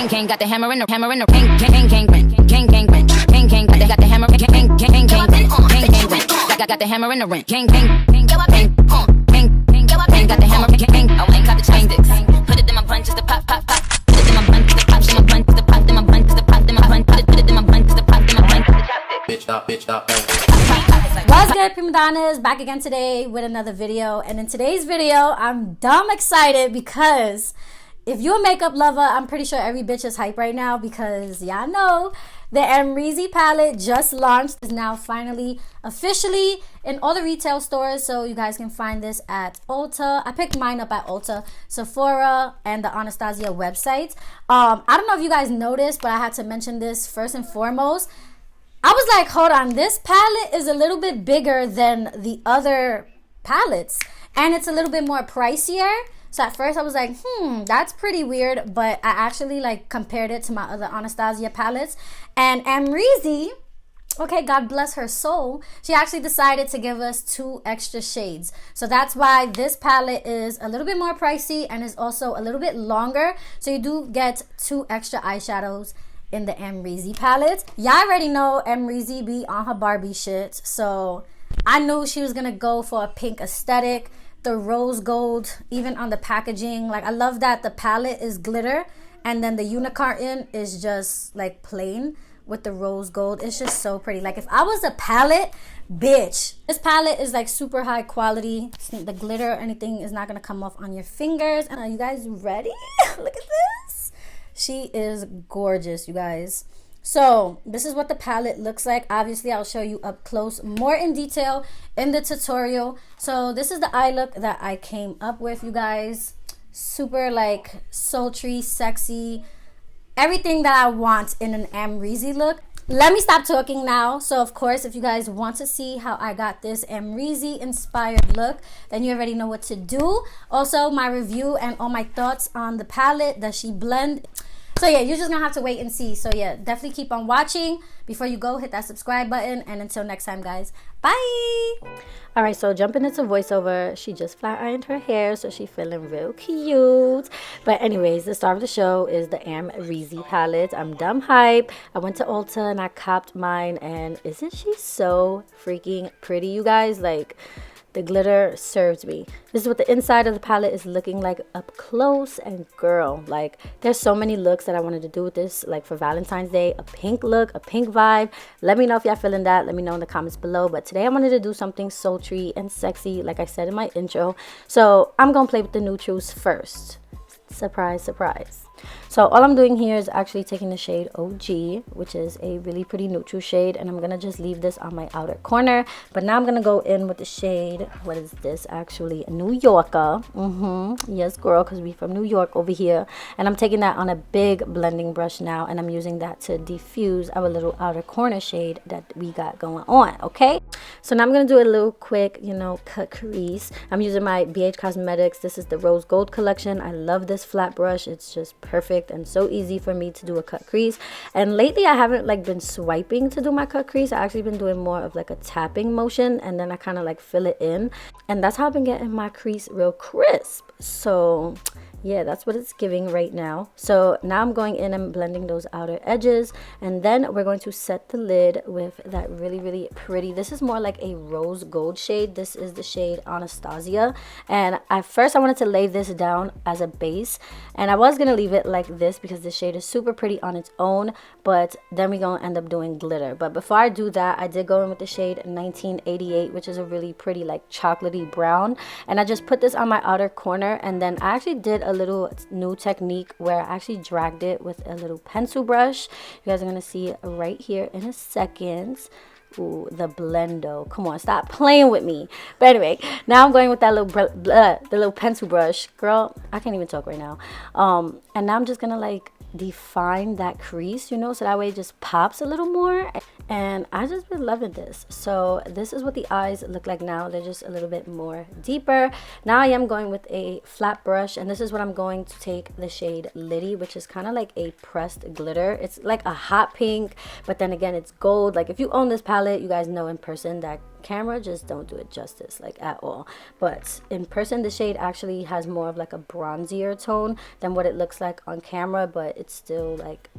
King got the hammer in the king got the hammer got the hammer in the ring. King got the hammer I ain't got the chopsticks. Put it in my blunt just to pop. Put it in my blunt just to pop. In my blunt just to pop. In my blunt just to pop. In my blunt. Put it in my blunt just to pop. In my blunt just to chopstick. Bitch. What's good, prima donnas? Back again today with another video. And in today's video, I'm dumb excited because if you're a makeup lover, I'm pretty sure every bitch is hype right now because y'all know the Amrezy palette just launched. Is now finally officially in all the retail stores, so you guys can find this at Ulta. I picked mine up at Ulta, Sephora, and the Anastacio website. I don't know if you guys noticed, but I had to mention this first and foremost. I was like, hold on, this palette is a little bit bigger than the other palettes, and it's a little bit more pricier. So at first I was like, that's pretty weird, but I actually like compared it to my other Anastasia palettes, and Amrezy, okay, God bless her soul, she actually decided to give us 2 extra shades. So that's why this palette is a little bit more pricey and is also a little bit longer. So you do get 2 extra eyeshadows in the Amrezy palette. Y'all already know Amrezy be on her Barbie shit, so I knew she was gonna go for a pink aesthetic. The rose gold, even on the packaging, like I love that the palette is glitter and then the unicorn is just like plain with the rose gold. It's just so pretty. Like if I was a palette bitch, this palette is like super high quality. The glitter or anything is not gonna come off on your fingers. And are you guys ready? Look at this. She is gorgeous, you guys. So this is what the palette looks like. Obviously I'll show you up close more in detail in the tutorial. So this is the eye look that I came up with, you guys. Super like sultry, sexy, everything that I want in an Amrezy look. Let me stop talking now. So of course, if you guys want to see how I got this Amrezy inspired look, then you already know what to do. Also my review and all my thoughts on the palette. Does she blend? So yeah, you're just gonna have to wait and see. So yeah, definitely keep on watching. Before you go, hit that subscribe button, and until next time, guys, bye. All right, so jumping into voiceover, she just flat ironed her hair, so she feeling real cute. But anyways, the star of the show is the Amrezy palette. I'm dumb hype. I went to Ulta and I copped mine, and isn't she so freaking pretty, you guys? Like, the glitter serves me. This is what the inside of the palette is looking like up close, and girl, like there's so many looks that I wanted to do with this, like for Valentine's Day, a pink look, a pink vibe. Let me know if y'all feeling that. Let me know in the comments below. But today I wanted to do something sultry and sexy, like I said in my intro. So I'm gonna play with the neutrals first. Surprise, surprise. So all I'm doing here is actually taking the shade OG, which is a really pretty neutral shade, and I'm gonna just leave this on my outer corner. But now I'm gonna go in with the shade, what is this actually, New Yorker. Yes girl, because we from New York over here. And I'm taking that on a big blending brush now, and I'm using that to diffuse our little outer corner shade that we got going on. Okay, so now I'm gonna do a little quick, you know, cut crease. I'm using my BH Cosmetics. This is the rose gold collection. I love this flat brush. It's just perfect and so easy for me to do a cut crease. And lately I haven't like been swiping to do my cut crease. I actually been doing more of like a tapping motion, and then I kind of like fill it in, and that's how I've been getting my crease real crisp. So yeah, that's what it's giving right now. So now I'm going in and blending those outer edges, and then we're going to set the lid with that really pretty, this is more like a rose gold shade. This is the shade Anastasia, and at first I wanted to lay this down as a base, and I was gonna leave it like this because this shade is super pretty on its own, but then we're gonna end up doing glitter. But before I do that, I did go in with the shade 1988, which is a really pretty like chocolatey brown, and I just put this on my outer corner. And then I actually did a little new technique where I actually dragged it with a little pencil brush. You guys are gonna see it right here in a second. Ooh, the blendo, come on, stop playing with me. But anyway, now I'm going with that the little pencil brush. Girl, I can't even talk right now. And now I'm just gonna like define that crease, you know, so that way it just pops a little more. And I just been loving this. So this is what the eyes look like now. They're just a little bit more deeper. Now I am going with a flat brush, and this is what I'm going to take the shade Liddy, which is kind of like a pressed glitter. It's like a hot pink, but then again it's gold. Like if you own this palette, you guys know in person that camera just don't do it justice, like, at all. But in person, the shade actually has more of like a bronzier tone than what it looks like on camera, but it's still like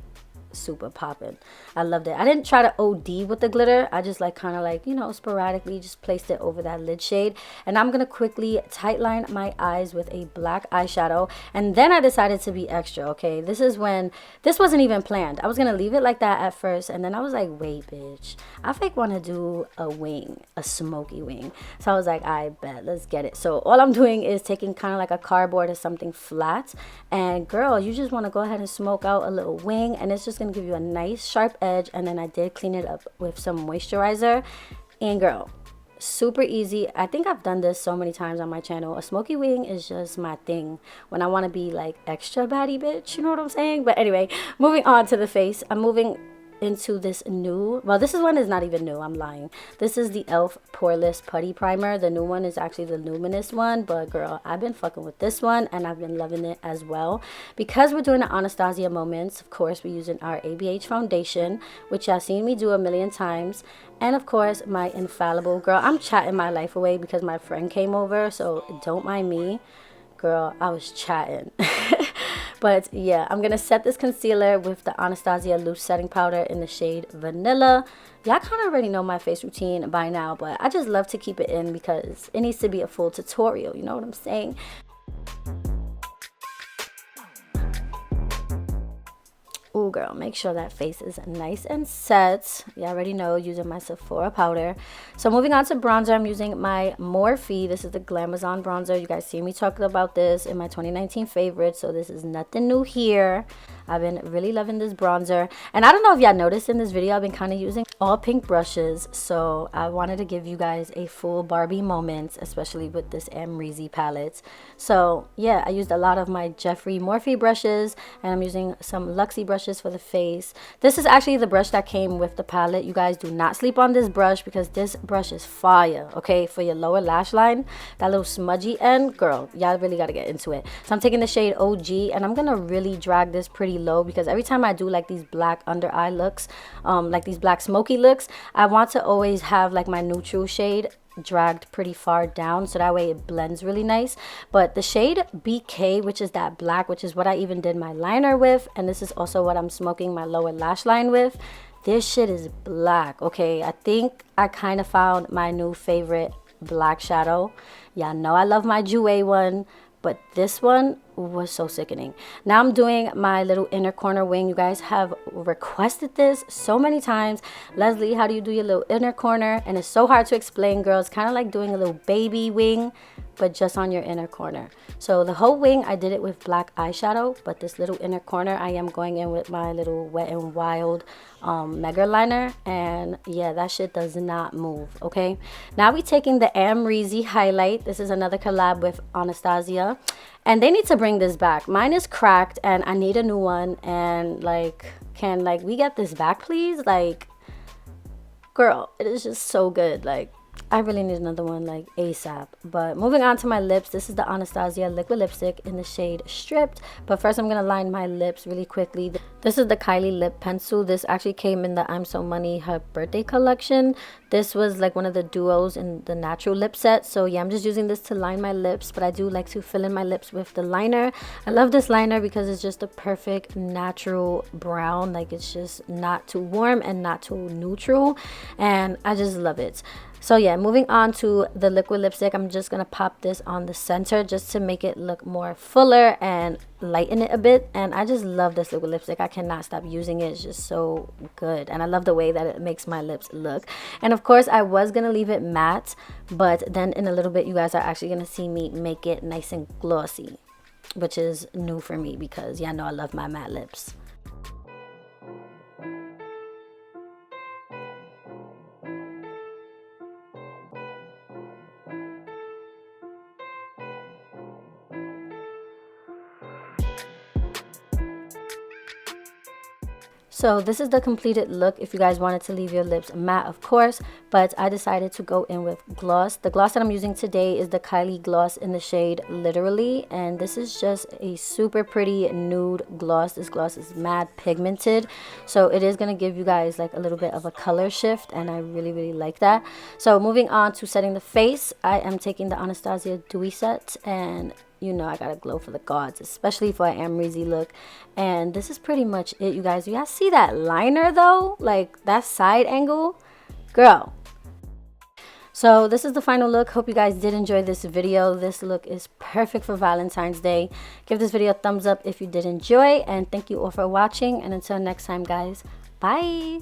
super popping. I loved it. I didn't try to OD with the glitter. I just like kind of like, you know, sporadically just placed it over that lid shade. And I'm gonna quickly tightline my eyes with a black eyeshadow, and then I decided to be extra. Okay, this is when this wasn't even planned. I was gonna leave it like that at first, and then I was like, wait, bitch, I fake want to do a wing, a smoky wing. So I was like, I bet, let's get it. So all I'm doing is taking kind of like a cardboard or something flat, and girl, you just want to go ahead and smoke out a little wing, and it's just gonna give you a nice sharp edge. And then I did clean it up with some moisturizer, and girl, super easy. I think I've done this so many times on my channel. A smoky wing is just my thing when I want to be like extra baddie bitch, you know what I'm saying? But anyway, moving on to the face, I'm moving into this new, well, this is one is not even new, I'm lying. This is the e.l.f. poreless putty primer. The new one is actually the luminous one, but girl, I've been fucking with this one and I've been loving it as well. Because we're doing the Anastasia moments, of course we're using our ABH foundation, which y'all seen me do a million times, and of course my infallible. Girl, I'm chatting my life away because my friend came over, so don't mind me. Girl, I was chatting. But yeah, I'm gonna set this concealer with the Anastasia loose setting powder in the shade Vanilla. Y'all kind of already know my face routine by now, but I just love to keep it in because it needs to be a full tutorial, you know what I'm saying? Ooh, girl, make sure that face is nice and set. You already know, using my Sephora powder. So moving on to bronzer, I'm using my Morphe. This is the glamabronze bronzer. You guys see me talking about this in my 2019 favorites, so this is nothing new here. I've been really loving this bronzer, and I don't know if y'all noticed in this video, I've been kind of using all pink brushes, so I wanted to give you guys a full Barbie moment, especially with this Amrezy palette. So yeah, I used a lot of my Jeffree Morphe brushes, and I'm using some luxie brushes for the face. This is actually the brush that came with the palette. You guys do not sleep on this brush because this brush is fire, okay? For your lower lash line, that little smudgy end, girl, y'all really got to get into it. So I'm taking the shade OG, and I'm gonna really drag this pretty low because every time I do like these black under eye looks, like these black smoky looks, I want to always have like my neutral shade dragged pretty far down so that way it blends really nice. But the shade BK, which is that black, which is what I even did my liner with, and this is also what I'm smoking my lower lash line with, this shit is black. Okay, I think I kind of found my new favorite black shadow. Y'all know I love my Jouer one, but this one was so sickening. Now I'm doing my little inner corner wing. You guys have requested this so many times. Leslie, how do you do your little inner corner? And it's so hard to explain, girls. Kind of like doing a little baby wing, but just on your inner corner. So the whole wing, I did it with black eyeshadow, but this little inner corner, I am going in with my little Wet n Wild mega liner, and yeah, that shit does not move. Okay, now we taking the Amrezy highlight. This is another collab with Anastasia, and they need to bring this back. Mine is cracked and I need a new one, and like, can like we get this back please? Like, girl, it is just so good. Like, I really need another one like ASAP. But moving on to my lips, this is the Anastasia liquid lipstick in the shade Stripped. But first I'm gonna line my lips really quickly. This is the Kylie lip pencil. This actually came in the I'm So Money her birthday collection. This was like one of the duos in the natural lip set. So yeah, I'm just using this to line my lips, but I do like to fill in my lips with the liner. I love this liner because it's just a perfect natural brown. Like, it's just not too warm and not too neutral, and I just love it. So yeah, moving on to the liquid lipstick, I'm just gonna pop this on the center just to make it look more fuller and lighten it a bit. And I just love this liquid lipstick. I cannot stop using it. It's just so good, and I love the way that it makes my lips look. And of course I was gonna leave it matte, but then in a little bit you guys are actually gonna see me make it nice and glossy, which is new for me because y'all know I love my matte lips. So this is the completed look. If you guys wanted to leave your lips matte, of course, but I decided to go in with gloss. The gloss that I'm using today is the Kylie gloss in the shade Literally, and this is just a super pretty nude gloss. This gloss is mad pigmented, so it is going to give you guys like a little bit of a color shift, and I really like that. So moving on to setting the face, I am taking the Anastacio Dewy Set, and you know I gotta glow for the gods, especially for an Amrezy look. And this is pretty much it, you guys. You guys see that liner though? Like that side angle? Girl. So this is the final look. Hope you guys did enjoy this video. This look is perfect for Valentine's Day. Give this video a thumbs up if you did enjoy. And thank you all for watching. And until next time, guys. Bye.